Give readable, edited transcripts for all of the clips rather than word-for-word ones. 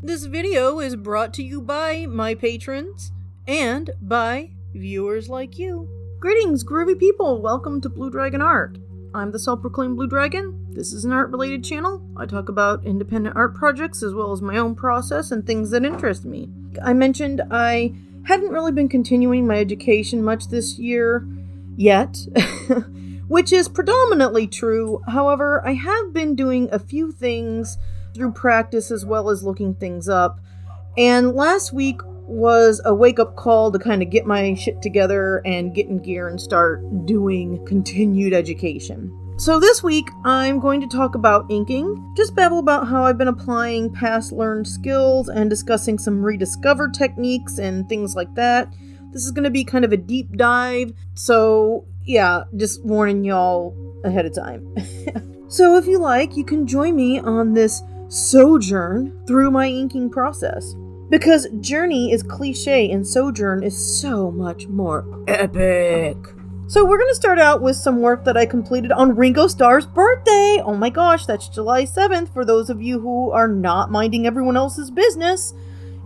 This video is brought to you by my patrons and by viewers like you. Greetings, groovy people! Welcome to Blue Dragon Art. I'm the self-proclaimed Blue Dragon. This is an art-related channel. I talk about independent art projects as well as my own process and things that interest me. I mentioned I hadn't really been continuing my education much this year yet, which is predominantly true. However, I have been doing a few things through practice as well as looking things up. And last week was a wake-up call to kind of get my shit together and get in gear and start doing continued education. So this week, I'm going to talk about inking, just babble about how I've been applying past learned skills and discussing some rediscovered techniques and things like that. This is going to be kind of a deep dive, so yeah, just warning y'all ahead of time. So if you like, you can join me on this sojourn through my inking process. Because journey is cliche and sojourn is so much more epic. So we're going to start out with some work that I completed on Ringo Starr's birthday. Oh my gosh, that's July 7th for those of you who are not minding everyone else's business.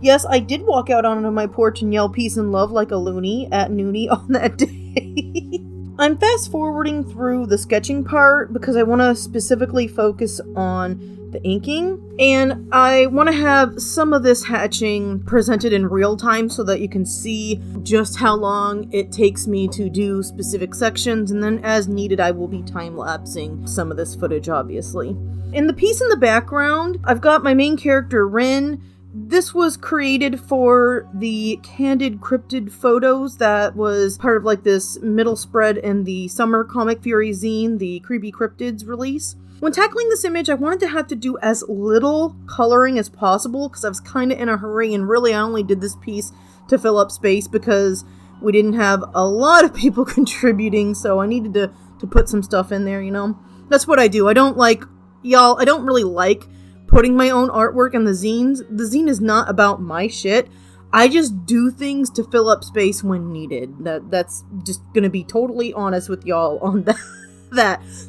Yes, I did walk out onto my porch and yell peace and love like a loony at noonie on that day. I'm fast forwarding through the sketching part because I want to specifically focus on the inking, and I want to have some of this hatching presented in real time so that you can see just how long it takes me to do specific sections, and then as needed I will be time-lapsing some of this footage, obviously. In the piece in the background, I've got my main character Rin. This was created for the Candid Cryptid photos that was part of like this middle spread in the Summer Comic Fury zine, the Creepy Cryptids release. When tackling this image, I wanted to have to do as little coloring as possible because I was kind of in a hurry, and really I only did this piece to fill up space because we didn't have a lot of people contributing, so I needed to put some stuff in there, you know? That's what I do. I don't really like putting my own artwork in the zines. The zine is not about my shit. I just do things to fill up space when needed. That's just gonna be totally honest with y'all on that.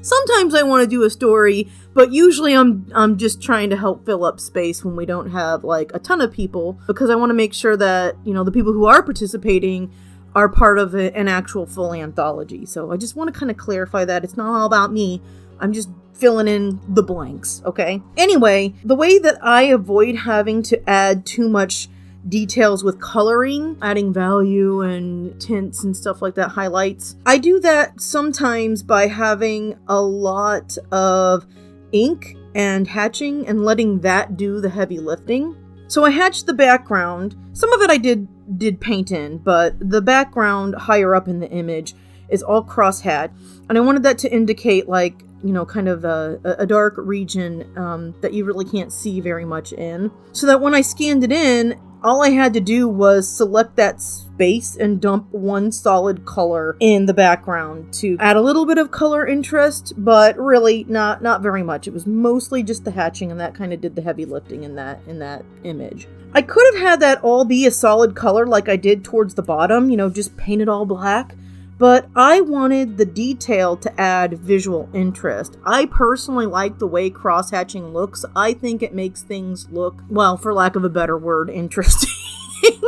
Sometimes I want to do a story, but usually I'm just trying to help fill up space when we don't have like a ton of people, because I want to make sure that, you know, the people who are participating are part of an actual full anthology. So I just want to kind of clarify that it's not all about me. I'm just filling in the blanks, okay? Anyway, the way that I avoid having to add too much details with coloring, adding value and tints and stuff like that, highlights, I do that sometimes by having a lot of ink and hatching and letting that do the heavy lifting. So I hatched the background. Some of it I did paint in, but the background higher up in the image is all cross-hatched, and I wanted that to indicate like, you know, kind of a dark region that you really can't see very much in. So that when I scanned it in, all I had to do was select that space and dump one solid color in the background to add a little bit of color interest, but really not very much. It was mostly just the hatching, and that kind of did the heavy lifting in that image. I could have had that all be a solid color like I did towards the bottom, you know, just paint it all black. But I wanted the detail to add visual interest. I personally like the way cross-hatching looks. I think it makes things look, well, for lack of a better word, interesting.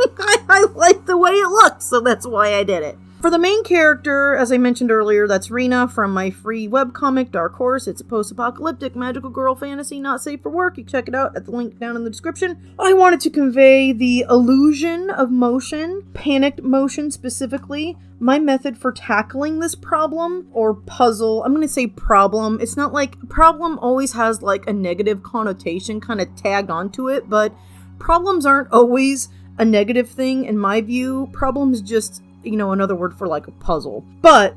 I like the way it looks, so that's why I did it. For the main character, as I mentioned earlier, that's Rena from my free webcomic, Dark Horse. It's a post-apocalyptic magical girl fantasy, not safe for work. You can check it out at the link down in the description. I wanted to convey the illusion of motion, panicked motion specifically. My method for tackling this problem, or puzzle, I'm going to say problem. It's not like, problem always has like a negative connotation kind of tagged onto it, but problems aren't always a negative thing in my view. Problems just, you know, another word for like a puzzle. But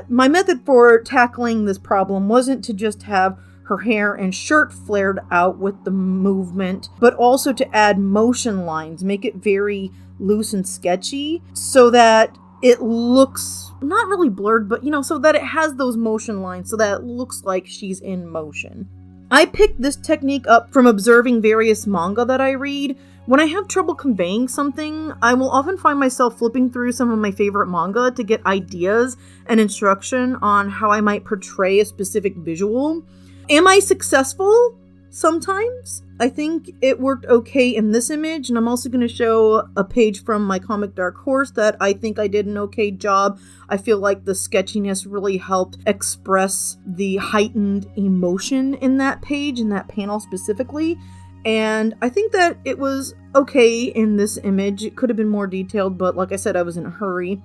my method for tackling this problem wasn't to just have her hair and shirt flared out with the movement, but also to add motion lines, make it very loose and sketchy so that it looks not really blurred, but, you know, so that it has those motion lines so that it looks like she's in motion. I picked this technique up from observing various manga that I read. When I have trouble conveying something, I will often find myself flipping through some of my favorite manga to get ideas and instruction on how I might portray a specific visual. Am I successful? sometimes. I think it worked okay in this image, and I'm also going to show a page from my comic Dark Horse that I think I did an okay job. I feel like the sketchiness really helped express the heightened emotion in that page, in that panel specifically. And I think that it was okay in this image. It could have been more detailed, but like I said, I was in a hurry.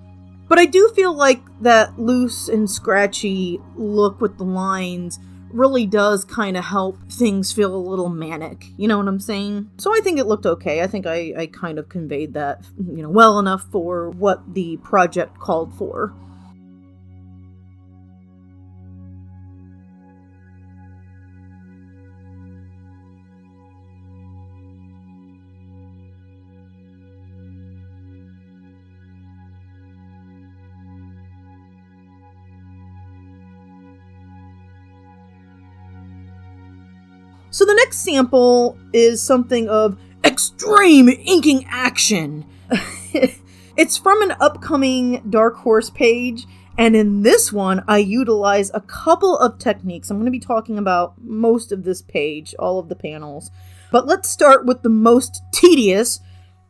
But I do feel like that loose and scratchy look with the lines really does kind of help things feel a little manic. You know what I'm saying? So I think it looked okay. I think I kind of conveyed that, well enough for what the project called for. So the next sample is something of extreme inking action. It's from an upcoming Dark Horse page, and in this one, I utilize a couple of techniques. I'm going to be talking about most of this page, all of the panels. But let's start with the most tedious,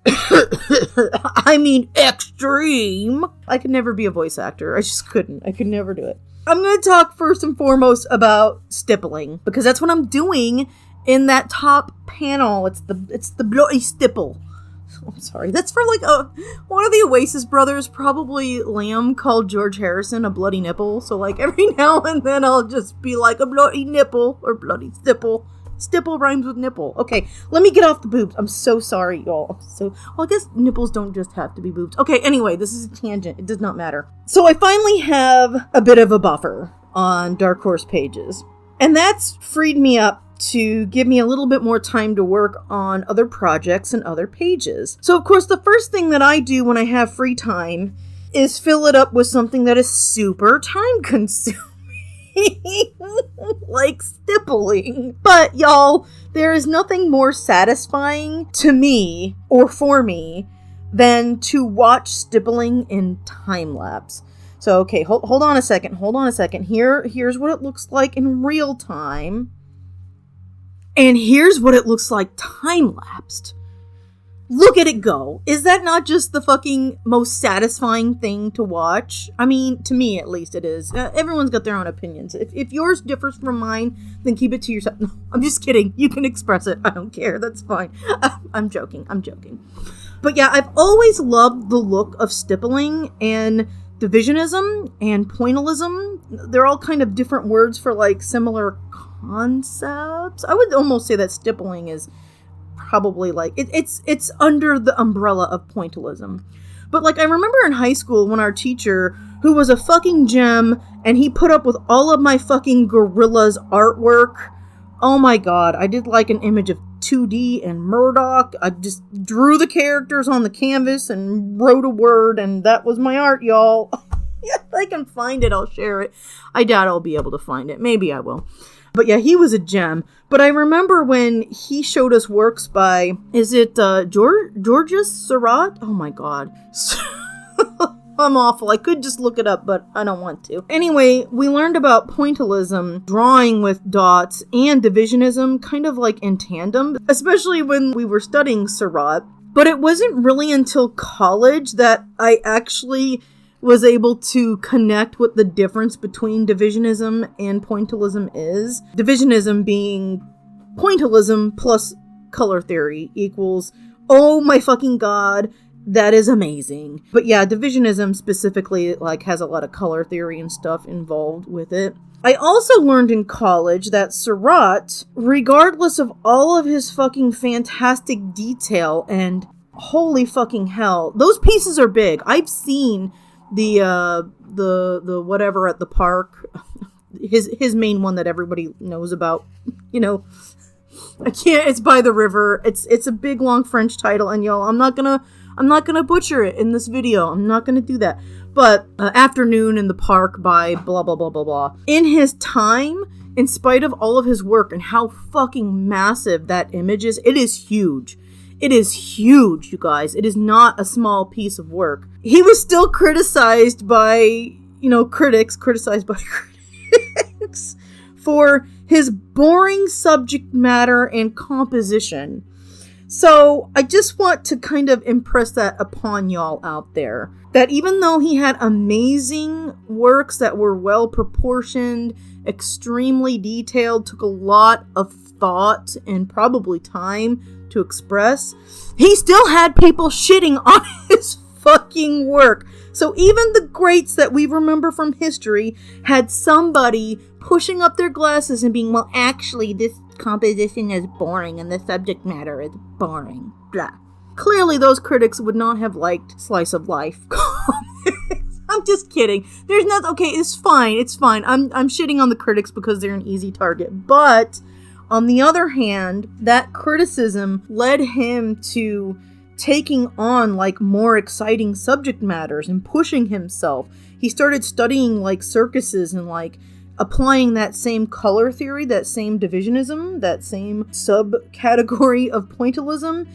I mean extreme. I could never be a voice actor. I just couldn't. I could never do it. I'm going to talk first and foremost about stippling, because that's what I'm doing in that top panel. It's the bloody stipple. I'm sorry. That's for like one of the Oasis brothers, probably Lamb, called George Harrison a bloody nipple. So like every now and then I'll just be like a bloody nipple or bloody stipple. Stipple rhymes with nipple. Okay, let me get off the boobs. I'm so sorry, y'all. Well, I guess nipples don't just have to be boobs. Okay, anyway, this is a tangent. It does not matter. So I finally have a bit of a buffer on Dark Horse pages. And that's freed me up to give me a little bit more time to work on other projects and other pages. So, of course, the first thing that I do when I have free time is fill it up with something that is super time-consuming. Like stippling. But y'all, there is nothing more satisfying to me or for me than to watch stippling in time lapse. So okay, hold on a second. Here's what it looks like in real time. And here's what it looks like time lapsed. Look at it go. Is that not just the fucking most satisfying thing to watch? I mean, to me at least it is. Everyone's got their own opinions. If yours differs from mine, then keep it to yourself. No, I'm just kidding. You can express it. I don't care. That's fine. I'm joking. But yeah, I've always loved the look of stippling and divisionism and pointillism. They're all kind of different words for like similar concepts. I would almost say that stippling is probably like it's under the umbrella of pointillism. But like I remember in high school when our teacher, who was a fucking gem, and he put up with all of my fucking gorillas artwork. Oh my god, I did like an image of 2D and Murdoch. I just drew the characters on the canvas and wrote a word, and that was my art, y'all. If I can find it, I'll share it. I doubt I'll be able to find it. Maybe I will. But yeah, he was a gem. But I remember when he showed us works by, is it Georges Seurat? Oh my god. I'm awful. I could just look it up, but I don't want to. Anyway, we learned about pointillism, drawing with dots, and divisionism kind of like in tandem, especially when we were studying Seurat. But it wasn't really until college that I actually was able to connect what the difference between divisionism and pointillism is. Divisionism being pointillism plus color theory equals, oh my fucking god, that is amazing. But yeah, divisionism specifically like has a lot of color theory and stuff involved with it. I also learned in college that Seurat, regardless of all of his fucking fantastic detail, and holy fucking hell, those pieces are big. I've seen the whatever at the park, his main one that everybody knows about, I can't, it's by the river. It's a big long French title, and y'all, I'm not gonna butcher it in this video. I'm not gonna do that. But Afternoon in the Park by blah blah blah blah blah. In his time, in spite of all of his work and how fucking massive that image is, it is huge. It is huge, you guys. It is not a small piece of work. He was still criticized by, critics for his boring subject matter and composition. So I just want to kind of impress that upon y'all out there. That even though he had amazing works that were well proportioned, extremely detailed, took a lot of thought and probably time to express, he still had people shitting on his fucking work. So even the greats that we remember from history had somebody pushing up their glasses and being, well, actually, this composition is boring and the subject matter is boring. Blah. Clearly, those critics would not have liked Slice of Life. I'm just kidding. There's not, okay, it's fine. I'm shitting on the critics because they're an easy target. But on the other hand, that criticism led him to taking on like more exciting subject matters and pushing himself. He started studying like circuses and like applying that same color theory, that same divisionism, that same subcategory of pointillism,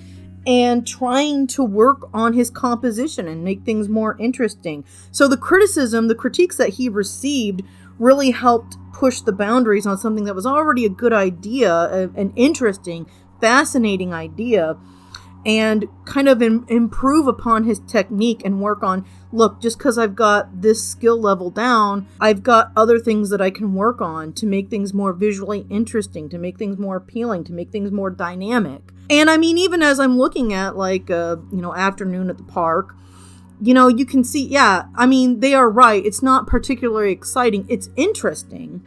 and trying to work on his composition and make things more interesting. So the critiques that he received really helped push the boundaries on something that was already a good idea, an interesting, fascinating idea, and kind of improve upon his technique and work on, look, just because I've got this skill level down, I've got other things that I can work on to make things more visually interesting, to make things more appealing, to make things more dynamic. And I mean, even as I'm looking at like, Afternoon at the Park, you can see, yeah, I mean, they are right. It's not particularly exciting. It's interesting,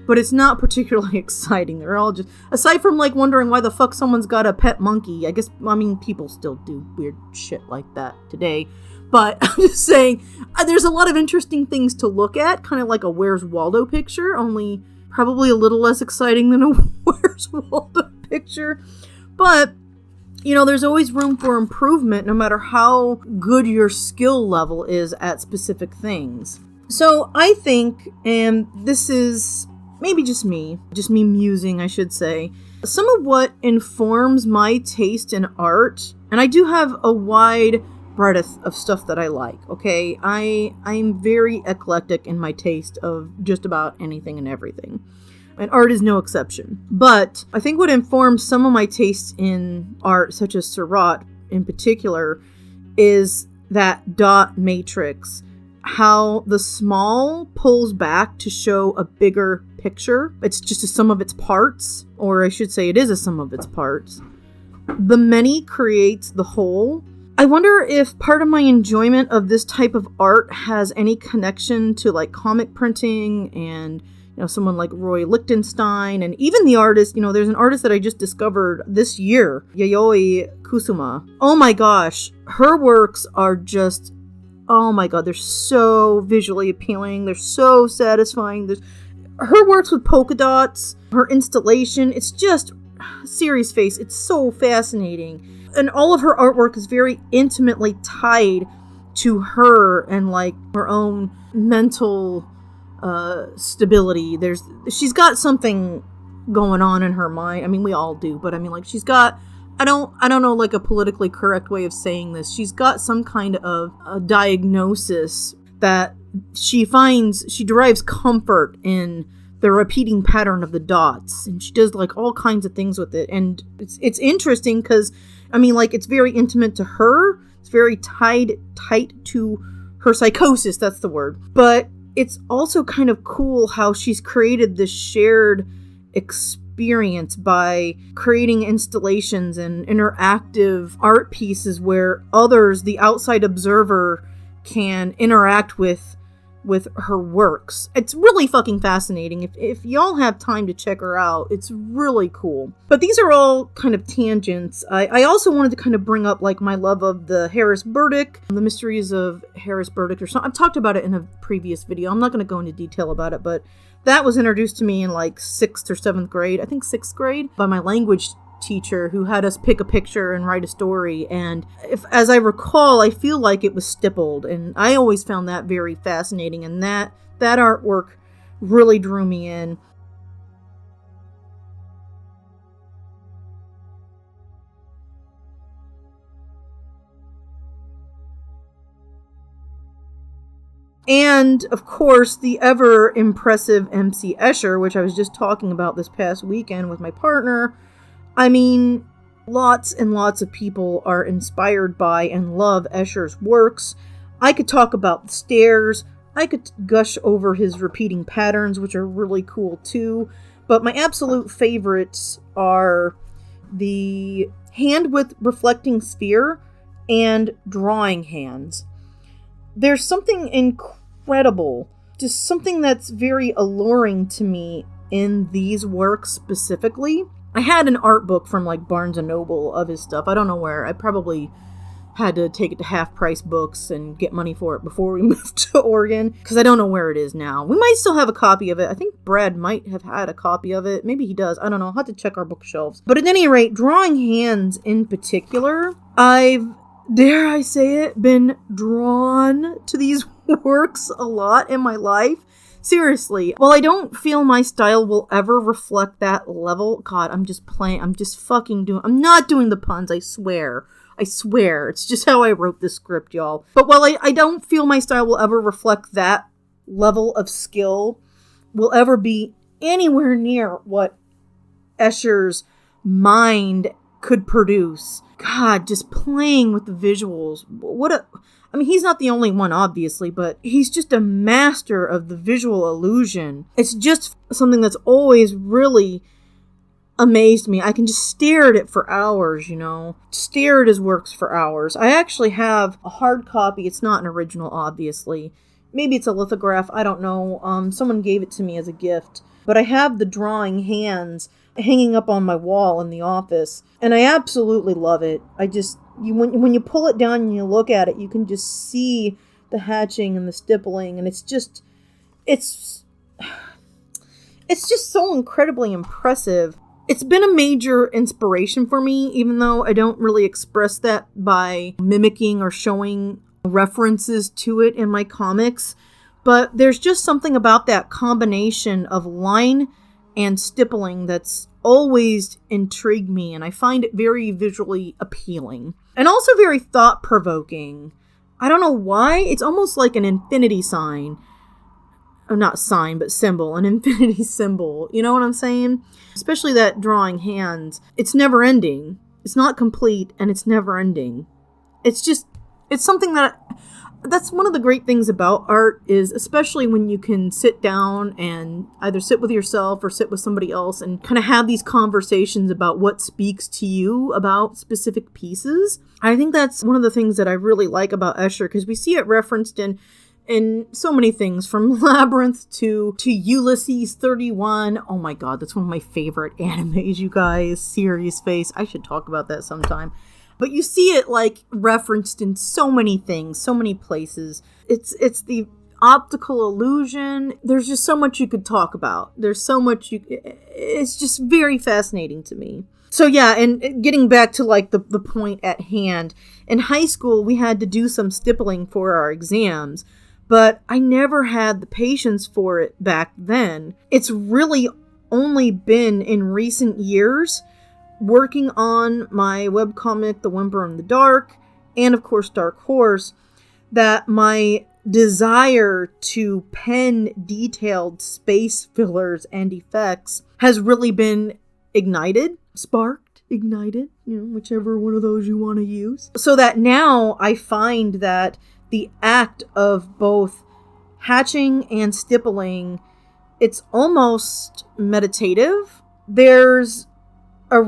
but it's not particularly exciting. They're all just, aside from like wondering why the fuck someone's got a pet monkey. People still do weird shit like that today. But I'm just saying, there's a lot of interesting things to look at, kind of like a Where's Waldo picture, only probably a little less exciting than a Where's Waldo picture. But, there's always room for improvement no matter how good your skill level is at specific things. So I think, and this is maybe just me musing, I should say, some of what informs my taste in art, and I do have a wide breadth of stuff that I like, okay? I'm very eclectic in my taste of just about anything and everything. And art is no exception. But I think what informs some of my tastes in art, such as Seurat in particular, is that dot matrix. How the small pulls back to show a bigger picture. It's just a sum of its parts, or I should say it is a sum of its parts. The many creates the whole. I wonder if part of my enjoyment of this type of art has any connection to like comic printing and someone like Roy Lichtenstein, and even the artist, there's an artist that I just discovered this year, Yayoi Kusuma. Oh my gosh, her works are just, oh my god, they're so visually appealing, they're so satisfying. Her works with polka dots, her installation, it's just, Series Face, it's so fascinating. And all of her artwork is very intimately tied to her and like her own mental stability. She's got something going on in her mind. I mean, we all do, but I mean, like, she's got, I don't know, like a politically correct way of saying this. She's got some kind of a diagnosis that she derives comfort in the repeating pattern of the dots, and she does like all kinds of things with it. And it's interesting because, I mean, like, it's very intimate to her. It's very tight to her psychosis. That's the word. But it's also kind of cool how she's created this shared experience by creating installations and interactive art pieces where others, the outside observer, can interact with her works. It's really fucking fascinating. If y'all have time to check her out, it's really cool. But these are all kind of tangents. I also wanted to kind of bring up like my love of the Harris Burdick, the mysteries of Harris Burdick or something. I've talked about it in a previous video. I'm not going to go into detail about it, but that was introduced to me in like 6th or 7th grade, I think 6th grade, by my language teacher who had us pick a picture and write a story. And as I recall, I feel like it was stippled, and I always found that very fascinating, and that artwork really drew me in. And, of course, the ever impressive MC Escher, which I was just talking about this past weekend with my partner. I mean, lots and lots of people are inspired by and love Escher's works. I could talk about the stairs. I could gush over his repeating patterns, which are really cool too. But my absolute favorites are the hand with reflecting sphere and drawing hands. There's something incredible, just something that's very alluring to me in these works specifically. I had an art book from like Barnes & Noble of his stuff. I don't know where. I probably had to take it to Half Price Books and get money for it before we moved to Oregon, because I don't know where it is now. We might still have a copy of it. I think Brad might have had a copy of it. Maybe he does. I don't know. I'll have to check our bookshelves. But at any rate, drawing hands in particular, I've, dare I say it, been drawn to these works a lot in my life. Seriously, while I don't feel my style will ever reflect that level, God, I'm not doing the puns, I swear. It's just how I wrote this script, y'all. But while I don't feel my style will ever reflect that level of skill, will ever be anywhere near what Escher's mind could produce. God, just playing with the visuals. I mean, he's not the only one, obviously, but he's just a master of the visual illusion. It's just something that's always really amazed me. I can just stare at it for hours, stare at his works for hours. I actually have a hard copy. It's not an original, obviously. Maybe it's a lithograph. I don't know. Someone gave it to me as a gift. But I have the drawing hands hanging up on my wall in the office, and I absolutely love it. When you pull it down and you look at it, you can just see the hatching and the stippling, and it's just so incredibly impressive. It's been a major inspiration for me, even though I don't really express that by mimicking or showing references to it in my comics. But there's just something about that combination of line and stippling that's always intrigued me, and I find it very visually appealing. And also very thought-provoking. I don't know why, it's almost like an infinity sign. Or not sign, but symbol. An infinity symbol. You know what I'm saying? Especially that drawing hands. It's never ending. It's not complete, and it's never ending. It's something that's one of the great things about art, is especially when you can sit down and either sit with yourself or sit with somebody else and kind of have these conversations about what speaks to you about specific pieces. I think that's one of the things that I really like about Escher, because we see it referenced in so many things, from Labyrinth to Ulysses 31. Oh my God, that's one of my favorite animes, you guys. Serious Face. I should talk about that sometime. But you see it like referenced in so many things, so many places. It's the optical illusion. There's just so much you could talk about. There's so much it's just very fascinating to me. So yeah, and getting back to like the point at hand, in high school we had to do some stippling for our exams, but I never had the patience for it back then. It's really only been in recent years, working on my webcomic, The Whimper in the Dark, and of course Dark Horse, that my desire to pen detailed space fillers and effects has really been sparked, ignited, whichever one of those you want to use. So that now I find that the act of both hatching and stippling, it's almost meditative. There's a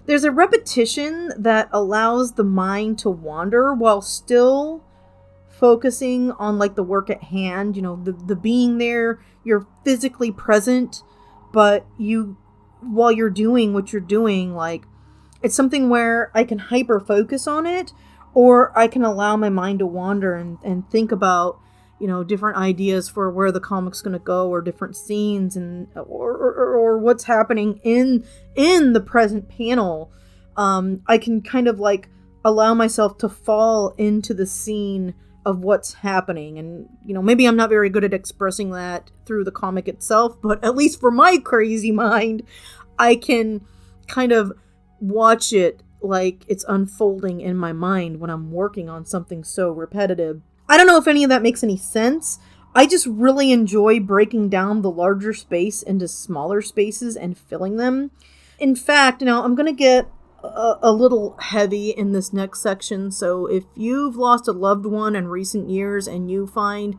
repetition that allows the mind to wander while still focusing on like the work at hand, the being there. You're physically present, but while you're doing what you're doing, like, it's something where I can hyper focus on it, or I can allow my mind to wander and think about, different ideas for where the comic's going to go, or different scenes, and or what's happening in the present panel. I can kind of like allow myself to fall into the scene of what's happening. And, maybe I'm not very good at expressing that through the comic itself, but at least for my crazy mind, I can kind of watch it like it's unfolding in my mind when I'm working on something so repetitive. I don't know if any of that makes any sense. I just really enjoy breaking down the larger space into smaller spaces and filling them. In fact, now I'm going to get a little heavy in this next section. So if you've lost a loved one in recent years and you find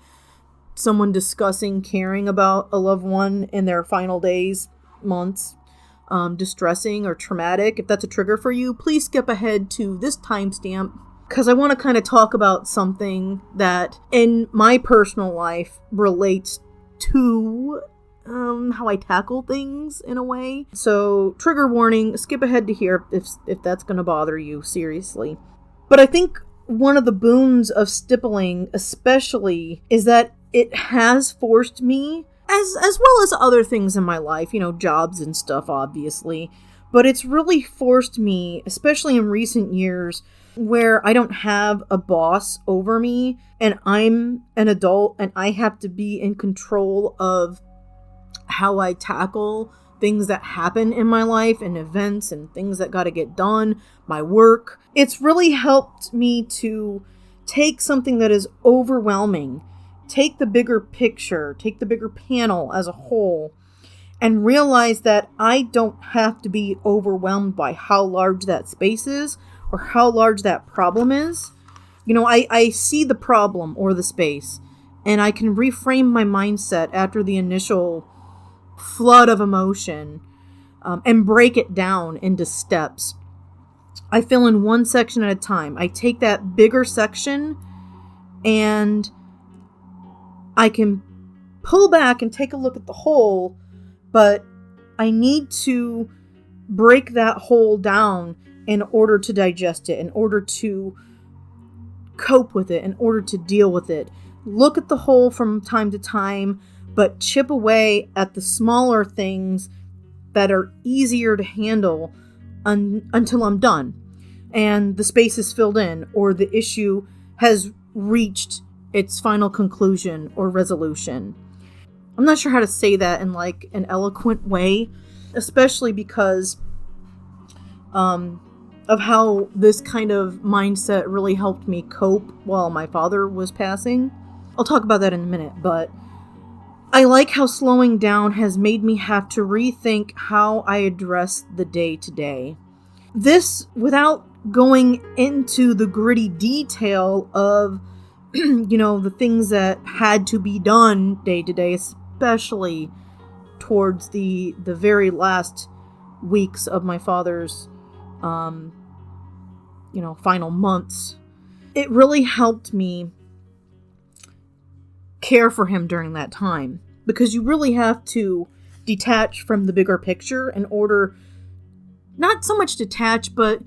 someone discussing caring about a loved one in their final days, months, distressing or traumatic, if that's a trigger for you, please skip ahead to this timestamp, because I want to kind of talk about something that in my personal life relates to how I tackle things in a way. So trigger warning, skip ahead to here if that's going to bother you seriously. But I think one of the boons of stippling especially is that it has forced me, as well as other things in my life, jobs and stuff, obviously. But it's really forced me, especially in recent years, where I don't have a boss over me and I'm an adult and I have to be in control of how I tackle things that happen in my life and events and things that got to get done, my work. It's really helped me to take something that is overwhelming, take the bigger picture, take the bigger panel as a whole, and realize that I don't have to be overwhelmed by how large that space is or how large that problem is. I see the problem or the space, and I can reframe my mindset after the initial flood of emotion and break it down into steps. I fill in one section at a time. I take that bigger section and I can pull back and take a look at the whole, but I need to break that whole down in order to digest it, in order to cope with it, in order to deal with it. Look at the whole from time to time, but chip away at the smaller things that are easier to handle until I'm done and the space is filled in or the issue has reached its final conclusion or resolution. I'm not sure how to say that in like an eloquent way, especially because of how this kind of mindset really helped me cope while my father was passing. I'll talk about that in a minute, but I like how slowing down has made me have to rethink how I address the day to day. This without going into the gritty detail of, the things that had to be done day to day, especially towards the very last weeks of my father's, final months. It really helped me care for him during that time, because you really have to detach from the bigger picture in order, not so much detach, but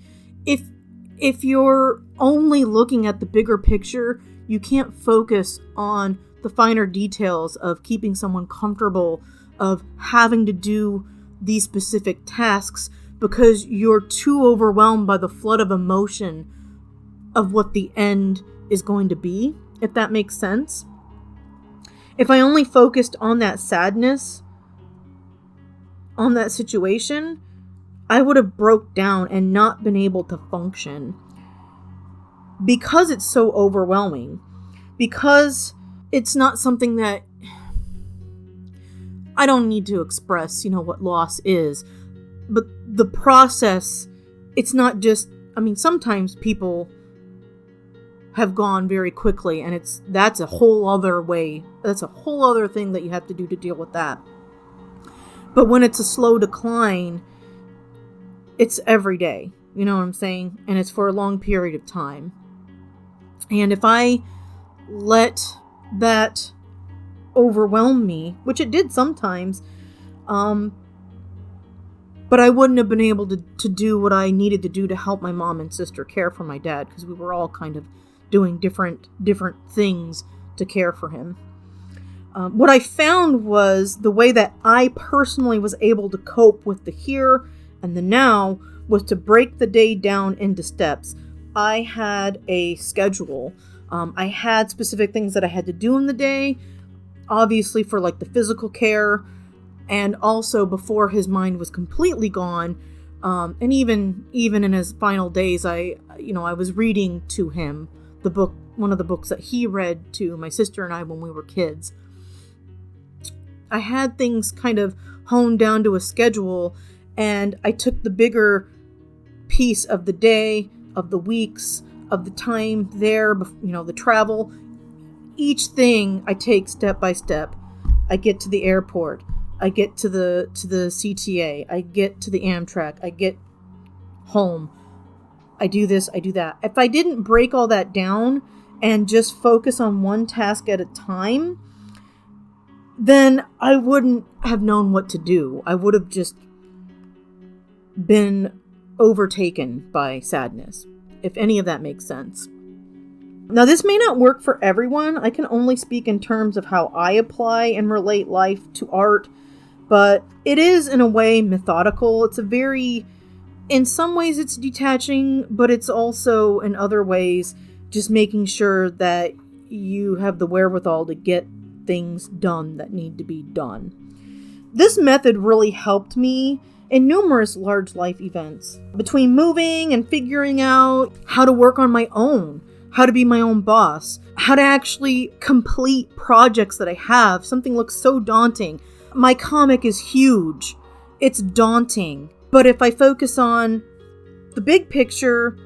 if you're only looking at the bigger picture, you can't focus on the finer details of keeping someone comfortable, of having to do these specific tasks, because you're too overwhelmed by the flood of emotion of what the end is going to be, if that makes sense. If I only focused on that sadness, on that situation, I would have broke down and not been able to function. Because it's so overwhelming. Because it's not something that I don't need to express, what loss is. But the process, it's not just, sometimes people have gone very quickly, and that's a whole other way. That's a whole other thing that you have to do to deal with that. But when it's a slow decline, it's every day. You know what I'm saying? And it's for a long period of time. And if I let that overwhelm me, which it did sometimes, but I wouldn't have been able to do what I needed to do to help my mom and sister care for my dad, because we were all kind of doing different things to care for him. What I found was the way that I personally was able to cope with the here and the now was to break the day down into steps. I had a schedule. I had specific things that I had to do in the day, obviously for like the physical care, and also before his mind was completely gone. And even in his final days, I was reading to him one of the books that he read to my sister and I when we were kids. I had things kind of honed down to a schedule, and I took the bigger piece of the day, of the weeks, of the time there, the travel. Each thing I take step by step. I get to the airport. I get to the CTA. I get to the Amtrak. I get home. I do this. I do that. If I didn't break all that down and just focus on one task at a time, then I wouldn't have known what to do. I would have just been overtaken by sadness, if any of that makes sense. Now, this may not work for everyone. I can only speak in terms of how I apply and relate life to art, but it is, in a way, methodical. In some ways it's detaching, but it's also, in other ways, just making sure that you have the wherewithal to get things done that need to be done. This method really helped me in numerous large life events. Between moving and figuring out how to work on my own, how to be my own boss, how to actually complete projects that I have. Something looks so daunting. My comic is huge. It's daunting. But if I focus on the big picture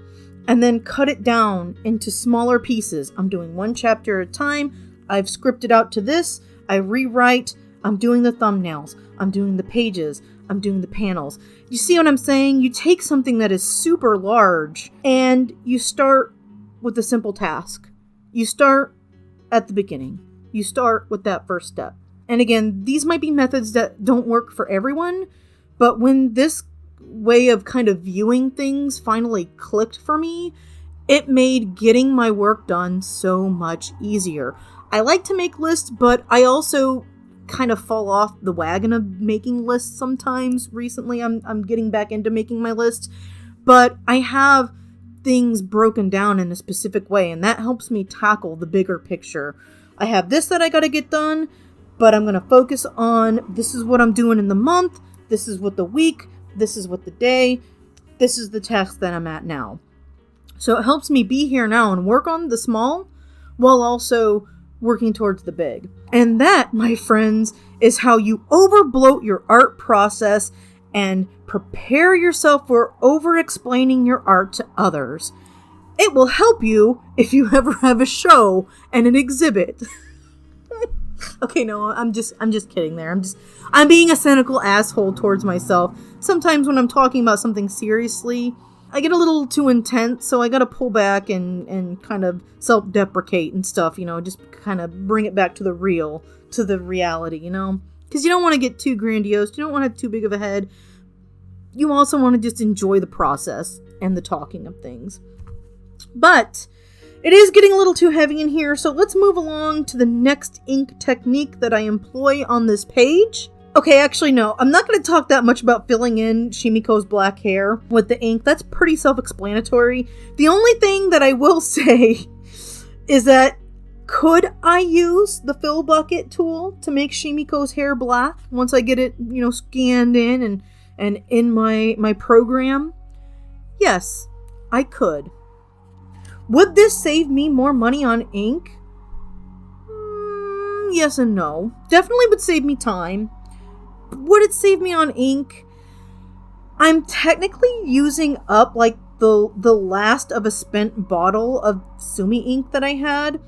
and then cut it down into smaller pieces, I'm doing one chapter at a time. I've scripted out to this. I rewrite. I'm doing the thumbnails. I'm doing the pages. I'm doing the panels. You see what I'm saying? You take something that is super large and you start with a simple task. You start at the beginning. You start with that first step. And again, these might be methods that don't work for everyone, but when this way of kind of viewing things finally clicked for me, it made getting my work done so much easier. I like to make lists, but I also kind of fall off the wagon of making lists sometimes. Recently, I'm getting back into making my lists, but I have things broken down in a specific way, and that helps me tackle the bigger picture. I have this that I got to get done, but I'm going to focus on this is what I'm doing in the month, this is what the week, this is what the day, this is the task that I'm at now. So it helps me be here now and work on the small while also working towards the big. And that, my friends, is how you overbloat your art process and prepare yourself for over-explaining your art to others. It will help you if you ever have a show and an exhibit. Okay, no, I'm just kidding there. I'm being a cynical asshole towards myself. Sometimes when I'm talking about something seriously, I get a little too intense, so I gotta pull back and kind of self-deprecate and stuff, just kind of bring it back to the reality, Because you don't want to get too grandiose, you don't want to have too big of a head. You also want to just enjoy the process and the talking of things. But it is getting a little too heavy in here, so let's move along to the next ink technique that I employ on this page. Okay, actually, no. I'm not going to talk that much about filling in Shimiko's black hair with the ink. That's pretty self-explanatory. The only thing that I will say is that could I use the fill bucket tool to make Shimiko's hair black once I get it, scanned in and in my program? Yes, I could. Would this save me more money on ink? Yes and no. Definitely would save me time. Would it save me on ink? I'm technically using up the last of a spent bottle of Sumi ink that I had.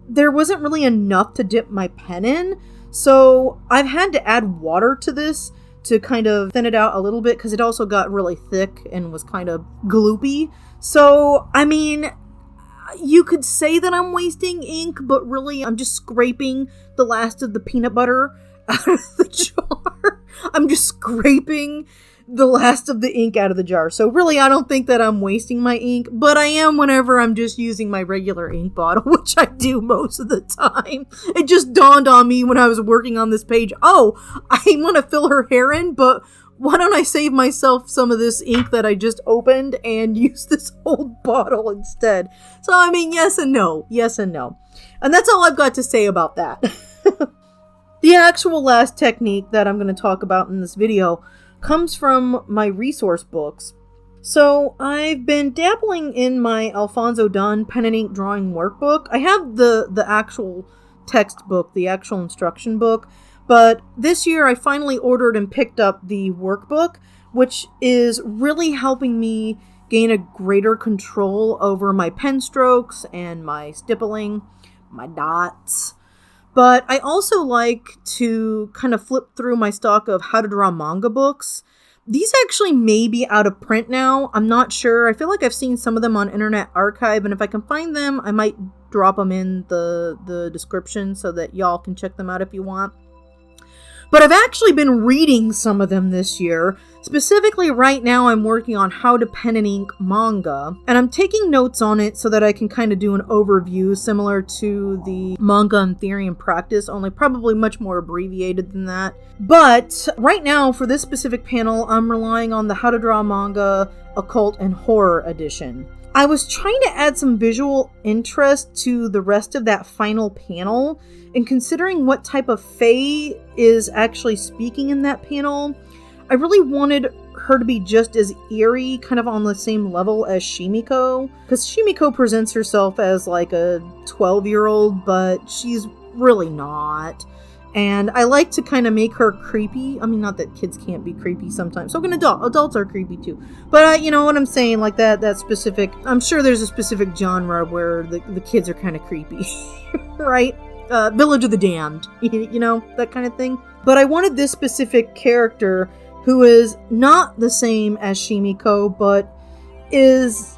There wasn't really enough to dip my pen in, so I've had to add water to this to kind of thin it out a little bit because it also got really thick and was kind of gloopy. So, I mean, you could say that I'm wasting ink, but really I'm just scraping the last of the peanut butter out of the jar. I'm just scraping the last of the ink out of the jar. So really, I don't think that I'm wasting my ink, but I am whenever I'm just using my regular ink bottle, which I do most of the time. It just dawned on me when I was working on this page, oh, I want to fill her hair in, but why don't I save myself some of this ink that I just opened and use this old bottle instead? So, I mean, yes and no. Yes and no. And that's all I've got to say about that. The actual last technique that I'm going to talk about in this video comes from my resource books. So I've been dabbling in my Alfonso Dunn pen and ink drawing workbook. I have the actual textbook, the actual instruction book, but this year I finally ordered and picked up the workbook, which is really helping me gain a greater control over my pen strokes and my stippling, my dots. But I also like to kind of flip through my stock of how to draw manga books. These actually may be out of print now. I'm not sure. I feel like I've seen some of them on Internet Archive, and if I can find them, I might drop them in the description so that y'all can check them out if you want. But I've actually been reading some of them this year. Specifically, right now I'm working on how to pen and ink manga, and I'm taking notes on it so that I can kind of do an overview similar to the Manga in Theory and Practice, only probably much more abbreviated than that. But right now, for this specific panel, I'm relying on the How to Draw Manga Occult and Horror edition. I was trying to add some visual interest to the rest of that final panel, and considering what type of fae is actually speaking in that panel, I really wanted her to be just as eerie, kind of on the same level as Shimiko, because Shimiko presents herself as like a 12-year-old, but she's really not. And I like to kind of make her creepy. I mean, not that kids can't be creepy sometimes. So can adults are creepy too. But you know what I'm saying, like that specific, I'm sure there's a specific genre where the kids are kind of creepy, right? Village of the Damned, you know, that kind of thing. But I wanted this specific character who is not the same as Shimiko, but is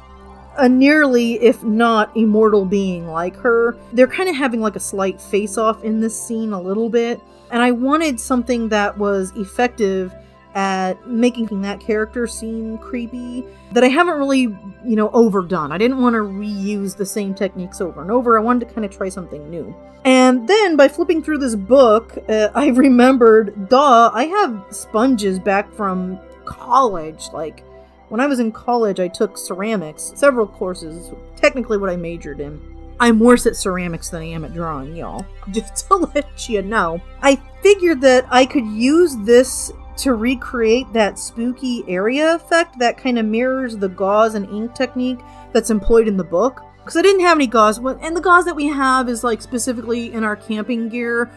a nearly, if not immortal being like her. They're kind of having like a slight face-off in this scene a little bit, and I wanted something that was effective at making that character seem creepy, that I haven't really, overdone. I didn't want to reuse the same techniques over and over. I wanted to kind of try something new. And then by flipping through this book, I remembered, I have sponges back from college. Like, when I was in college, I took ceramics, several courses, technically what I majored in. I'm worse at ceramics than I am at drawing, y'all. Just to let you know. I figured that I could use this to recreate that spooky area effect that kind of mirrors the gauze and ink technique that's employed in the book. Because I didn't have any gauze, and the gauze that we have is like specifically in our camping gear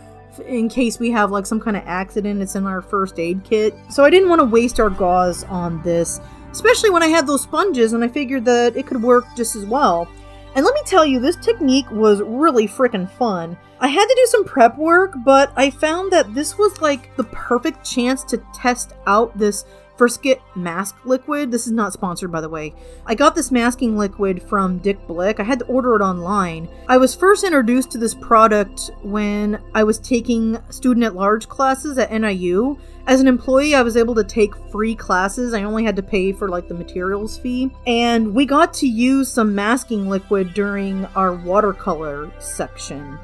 in case we have like some kind of accident. It's in our first aid kit. So I didn't want to waste our gauze on this, especially when I had those sponges, and I figured that it could work just as well. And let me tell you, this technique was really freaking fun. I had to do some prep work, but I found that this was like the perfect chance to test out this Frisket mask liquid. This is not sponsored, by the way. I got this masking liquid from Dick Blick. I had to order it online. I was first introduced to this product when I was taking student-at-large classes at NIU. As an employee, I was able to take free classes. I only had to pay for like the materials fee. And we got to use some masking liquid during our watercolor section.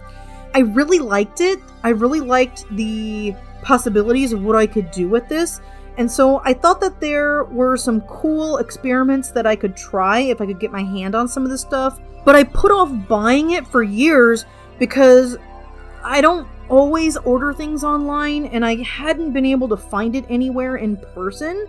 I really liked it. I really liked the possibilities of what I could do with this. And so I thought that there were some cool experiments that I could try if I could get my hand on some of this stuff. But I put off buying it for years because I don't always order things online, and I hadn't been able to find it anywhere in person.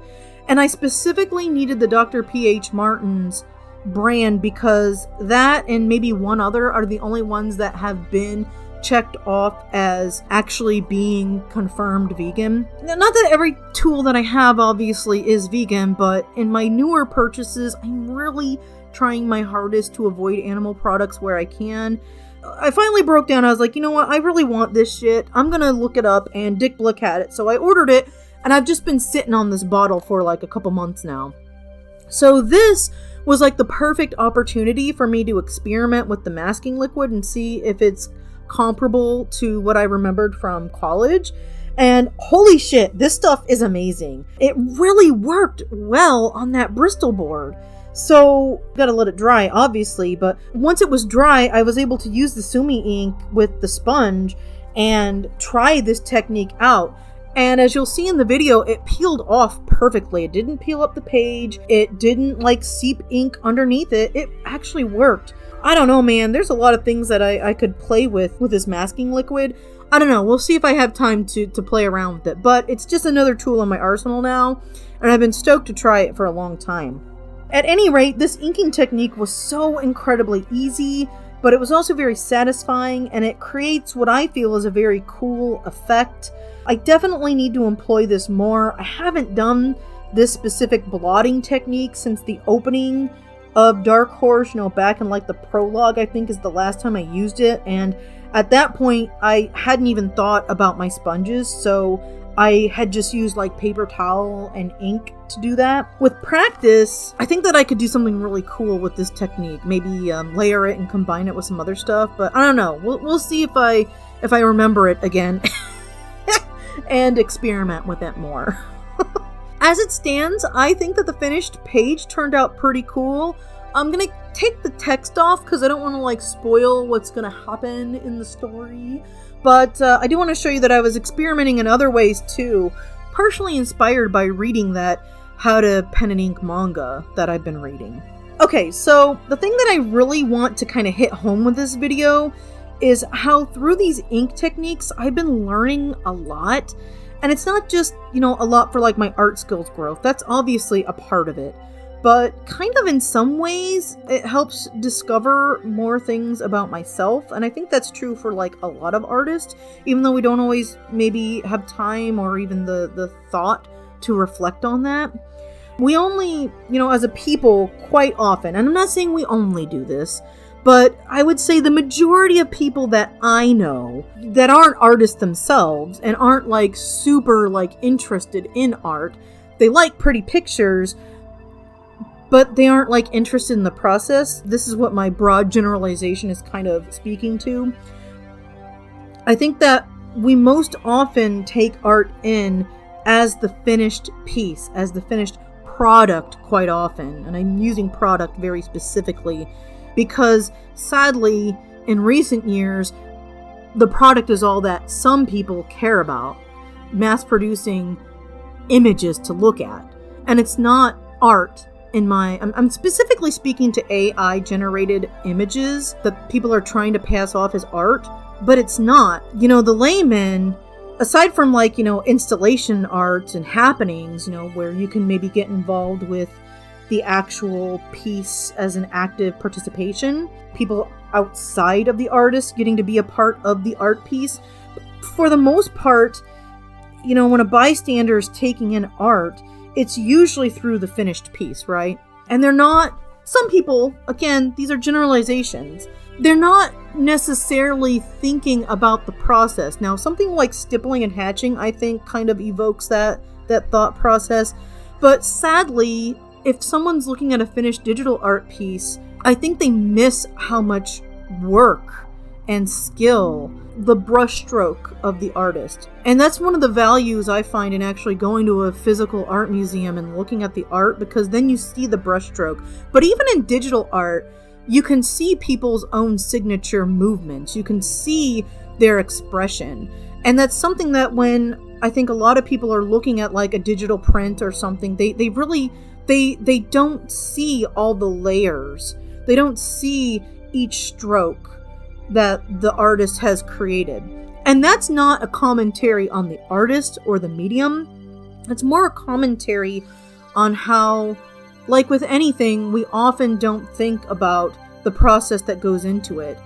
And I specifically needed the Dr. P.H. Martin's brand because that and maybe one other are the only ones that have been checked off as actually being confirmed vegan. Not that every tool that I have obviously is vegan, but in my newer purchases, I'm really trying my hardest to avoid animal products where I can. I finally broke down. I was like, you know what? I really want this shit. I'm gonna look it up, and Dick Blick had it. So I ordered it, and I've just been sitting on this bottle for like a couple months now. So this was like the perfect opportunity for me to experiment with the masking liquid and see if it's comparable to what I remembered from college. And holy shit, this stuff is amazing. It really worked well on that Bristol board. So, gotta let it dry, obviously, but once it was dry, I was able to use the Sumi ink with the sponge and try this technique out. And as you'll see in the video, it peeled off perfectly. It didn't peel up the page. It didn't like seep ink underneath it. It actually worked. I don't know, man. There's a lot of things that I could play with this masking liquid. I don't know. We'll see if I have time to play around with it. But it's just another tool in my arsenal now, and I've been stoked to try it for a long time. At any rate, this inking technique was so incredibly easy, but it was also very satisfying, and it creates what I feel is a very cool effect. I definitely need to employ this more. I haven't done this specific blotting technique since the opening of Dark Horse, back in like the prologue, I think is the last time I used it, and at that point I hadn't even thought about my sponges, so I had just used like paper towel and ink to do that. With practice, I think that I could do something really cool with this technique. Maybe layer it and combine it with some other stuff, but I don't know. We'll see if I remember it again and experiment with it more. As it stands, I think that the finished page turned out pretty cool. I'm gonna take the text off because I don't want to like spoil what's gonna happen in the story. But I do want to show you that I was experimenting in other ways too, partially inspired by reading that How to Pen and Ink manga that I've been reading. Okay, so the thing that I really want to kind of hit home with this video is how through these ink techniques I've been learning a lot. And it's not just, a lot for like my art skills growth. That's obviously a part of it. But kind of in some ways, it helps discover more things about myself. And I think that's true for like a lot of artists, even though we don't always maybe have time or even the thought to reflect on that. We only, as a people, quite often, and I'm not saying we only do this, but I would say the majority of people that I know that aren't artists themselves and aren't like super like interested in art, they like pretty pictures, but they aren't like interested in the process. This is what my broad generalization is kind of speaking to. I think that we most often take art in as the finished piece, as the finished product quite often. And I'm using product very specifically because sadly, in recent years, the product is all that some people care about, mass producing images to look at. And it's not art. I'm specifically speaking to AI generated images that people are trying to pass off as art, but it's not. The layman, aside from like, installation art and happenings, where you can maybe get involved with the actual piece as an active participation, people outside of the artist getting to be a part of the art piece. For the most part, when a bystander is taking in art, it's usually through the finished piece, right? And they're not, some people, again, these are generalizations, they're not necessarily thinking about the process. Now, something like stippling and hatching, I think, kind of evokes that thought process. But sadly, if someone's looking at a finished digital art piece, I think they miss how much work and skill, the brushstroke of the artist. And that's one of the values I find in actually going to a physical art museum and looking at the art, because then you see the brushstroke. But even in digital art, you can see people's own signature movements. You can see their expression. And that's something that when I think a lot of people are looking at like a digital print or something, they don't see all the layers. They don't see each stroke that the artist has created. And that's not a commentary on the artist or the medium. It's more a commentary on how, like with anything, we often don't think about the process that goes into it.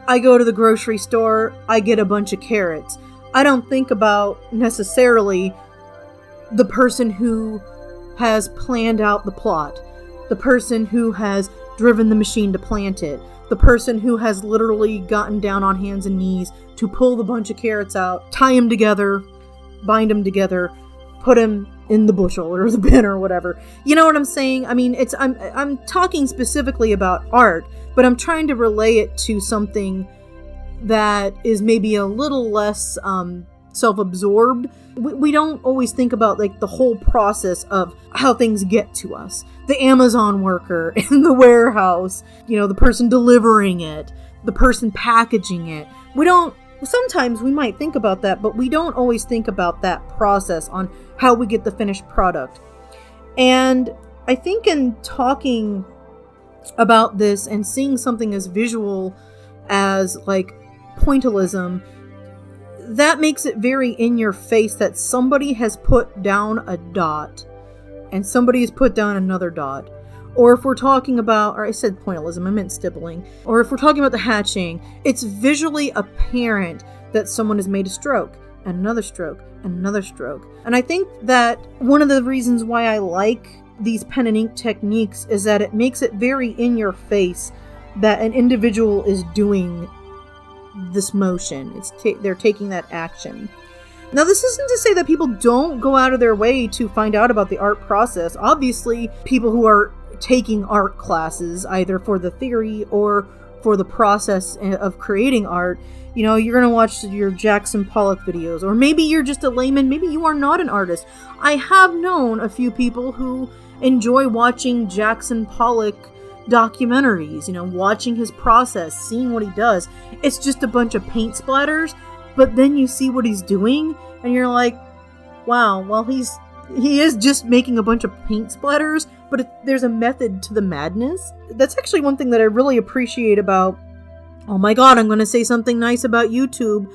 I go to the grocery store, I get a bunch of carrots. I don't think about necessarily the person who has planned out the plot, the person who has driven the machine to plant it, the person who has literally gotten down on hands and knees to pull the bunch of carrots out, tie them together, bind them together, put them in the bushel or the bin or whatever. You know what I'm saying? I mean, I'm talking specifically about art, but I'm trying to relay it to something that is maybe a little less self-absorbed. We don't always think about like the whole process of how things get to us. The Amazon worker in the warehouse, the person delivering it, the person packaging it. Sometimes we might think about that, but we don't always think about that process on how we get the finished product. And I think in talking about this and seeing something as visual as like pointillism, that makes it very in your face that somebody has put down a dot and somebody has put down another dot. Or if we're talking about, or I said pointillism, I meant stippling. Or if we're talking about the hatching, it's visually apparent that someone has made a stroke, and another stroke, and another stroke. And I think that one of the reasons why I like these pen and ink techniques is that it makes it very in your face that an individual is doing this motion. They're taking that action. Now, this isn't to say that people don't go out of their way to find out about the art process. Obviously, people who are taking art classes, either for the theory or for the process of creating art, you're going to watch your Jackson Pollock videos, or maybe you're just a layman, maybe you are not an artist. I have known a few people who enjoy watching Jackson Pollock documentaries, watching his process, seeing what he does. It's just a bunch of paint splatters, but then you see what he's doing, and you're like, wow, well, he is just making a bunch of paint splatters, but there's a method to the madness. That's actually one thing that I really appreciate about, oh my god, I'm going to say something nice about YouTube.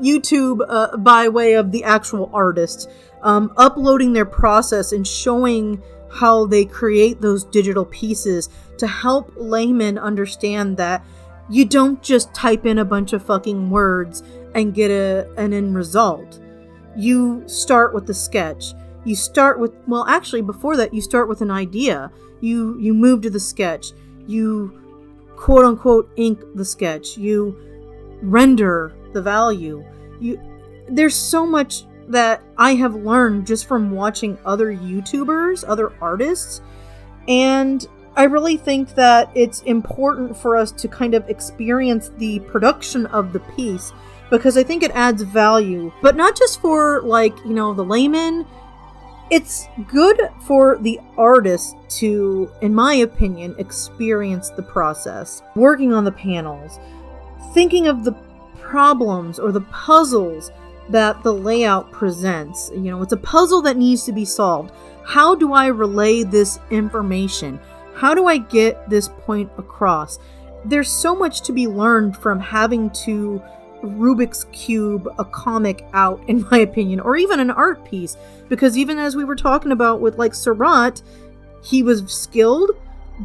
YouTube, by way of the actual artist, uploading their process and showing how they create those digital pieces to help laymen understand that you don't just type in a bunch of fucking words and get an end result. You start with the sketch. You start with, well, actually, before that, you start with an idea. You move to the sketch. You quote unquote ink the sketch. You render the value. There's so much that I have learned just from watching other YouTubers, other artists, and I really think that it's important for us to kind of experience the production of the piece, because I think it adds value, but not just for, the layman. It's good for the artist to, in my opinion, experience the process, working on the panels, thinking of the problems or the puzzles that the layout presents. It's a puzzle that needs to be solved. How do I relay this information? How do I get this point across? There's so much to be learned from having to Rubik's Cube a comic out, in my opinion, or even an art piece. Because even as we were talking about with Seurat, he was skilled,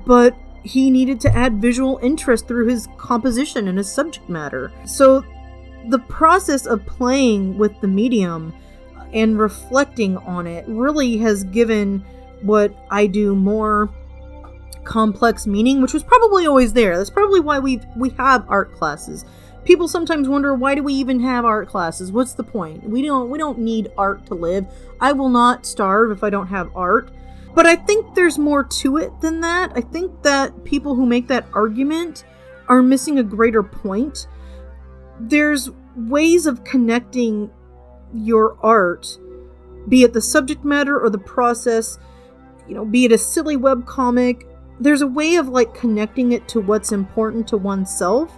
but he needed to add visual interest through his composition and his subject matter. So the process of playing with the medium and reflecting on it really has given what I do more complex meaning, which was probably always there. That's probably why we have art classes. People sometimes wonder, why do we even have art classes? What's the point? We don't need art to live. I will not starve if I don't have art. But I think there's more to it than that. I think that people who make that argument are missing a greater point. There's ways of connecting your art, be it the subject matter or the process, be it a silly webcomic. There's a way of connecting it to what's important to oneself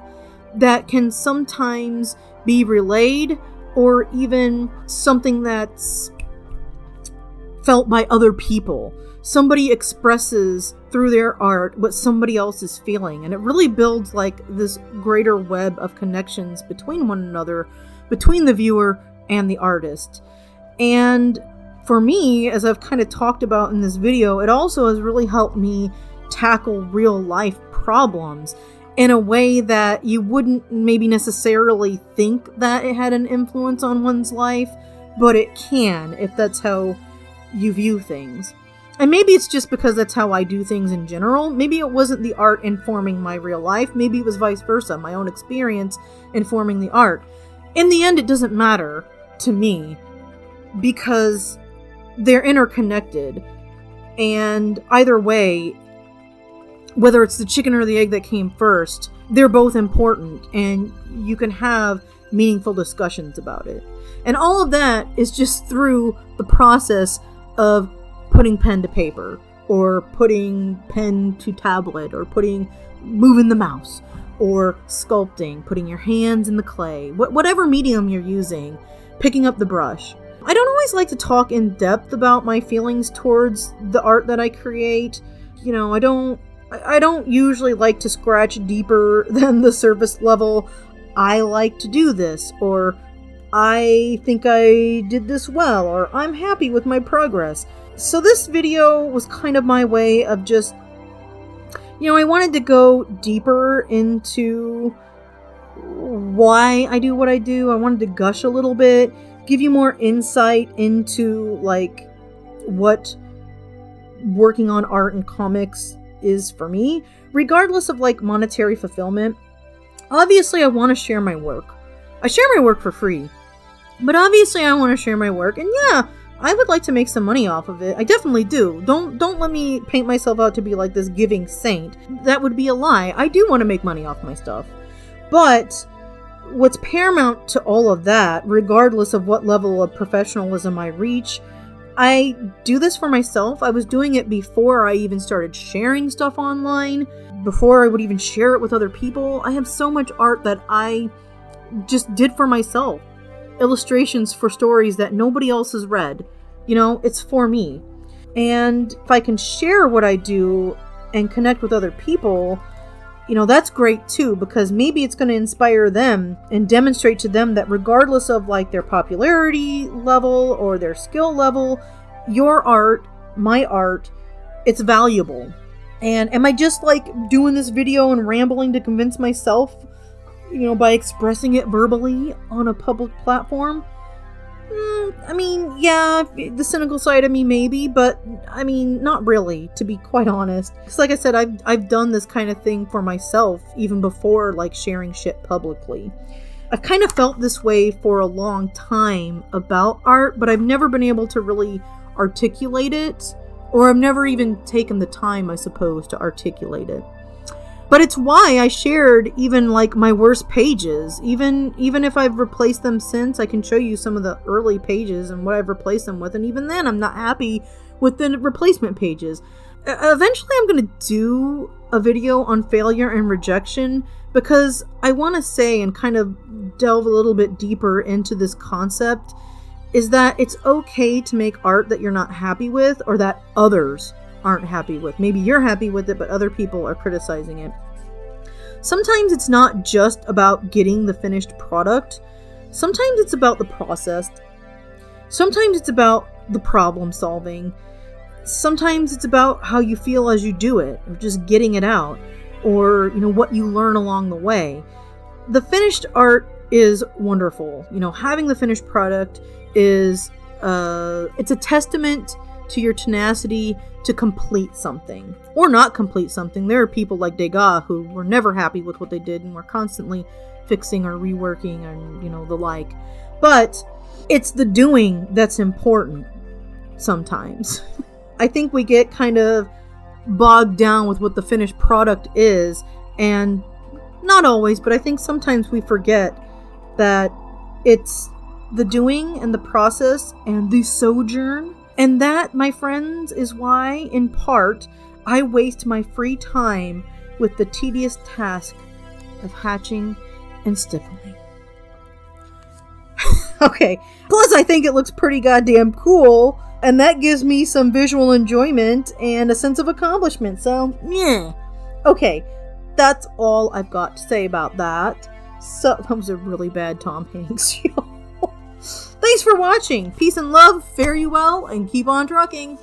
that can sometimes be relayed, or even something that's felt by other people. Somebody expresses through their art what somebody else is feeling, and it really builds this greater web of connections between one another, between the viewer and the artist. And for me, as I've kind of talked about in this video, it also has really helped me tackle real life problems in a way that you wouldn't maybe necessarily think that it had an influence on one's life, but it can if that's how you view things. And maybe it's just because that's how I do things in general. Maybe it wasn't the art informing my real life. Maybe it was vice versa, my own experience informing the art. In the end, it doesn't matter to me because they're interconnected. And either way, whether it's the chicken or the egg that came first, they're both important, and you can have meaningful discussions about it. And all of that is just through the process of putting pen to paper, or putting pen to tablet, or moving the mouse, or sculpting, putting your hands in the clay, whatever medium you're using, picking up the brush. I don't always like to talk in depth about my feelings towards the art that I create. I don't usually like to scratch deeper than the surface level. I like to do this, or I think I did this well, or I'm happy with my progress. So this video was kind of my way of just, I wanted to go deeper into why I do what I do. I wanted to gush a little bit, give you more insight into like what working on art and comics is for me, regardless of like monetary fulfillment. Obviously, I want to share my work. I share my work for free, but obviously I want to share my work, and yeah, I would like to make some money off of it. I definitely do. Don't let me paint myself out to be like this giving saint. That would be a lie. I do want to make money off my stuff. But what's paramount to all of that, regardless of what level of professionalism I reach, I do this for myself. I was doing it before I even started sharing stuff online, before I would even share it with other people. I have so much art that I just did for myself. Illustrations for stories that nobody else has read. It's for me. And if I can share what I do and connect with other people, that's great too, because maybe it's going to inspire them and demonstrate to them that regardless of like their popularity level or their skill level, your art, my art, it's valuable. And am I just like doing this video and rambling to convince myself, by expressing it verbally on a public platform? Yeah, the cynical side of me maybe, but not really, to be quite honest. Because like I said, I've done this kind of thing for myself even before like sharing shit publicly. I've kind of felt this way for a long time about art, but I've never been able to really articulate it, or I've never even taken the time, I suppose, to articulate it. But it's why I shared even like my worst pages. Even if I've replaced them since, I can show you some of the early pages and what I've replaced them with. And even then, I'm not happy with the replacement pages. Eventually, I'm going to do a video on failure and rejection, because I want to say and kind of delve a little bit deeper into this concept, is that it's okay to make art that you're not happy with, or that others aren't happy with. Maybe you're happy with it, but other people are criticizing it. Sometimes it's not just about getting the finished product. Sometimes it's about the process. Sometimes it's about the problem solving. Sometimes it's about how you feel as you do it, or just getting it out, or what you learn along the way. The finished art is wonderful. Having the finished product is it's a testament to your tenacity to complete something or not complete something. There are people like Degas who were never happy with what they did and were constantly fixing or reworking and the like. But it's the doing that's important sometimes. I think we get kind of bogged down with what the finished product is, and not always, but I think sometimes we forget that it's the doing and the process and the sojourn. And that, my friends, is why, in part, I waste my free time with the tedious task of hatching and stippling. Okay, plus I think it looks pretty goddamn cool, and that gives me some visual enjoyment and a sense of accomplishment, so, yeah. Okay, that's all I've got to say about that. So, that was a really bad Tom Hanks, y'all. Thanks for watching. Peace and love, fare you well, and keep on trucking.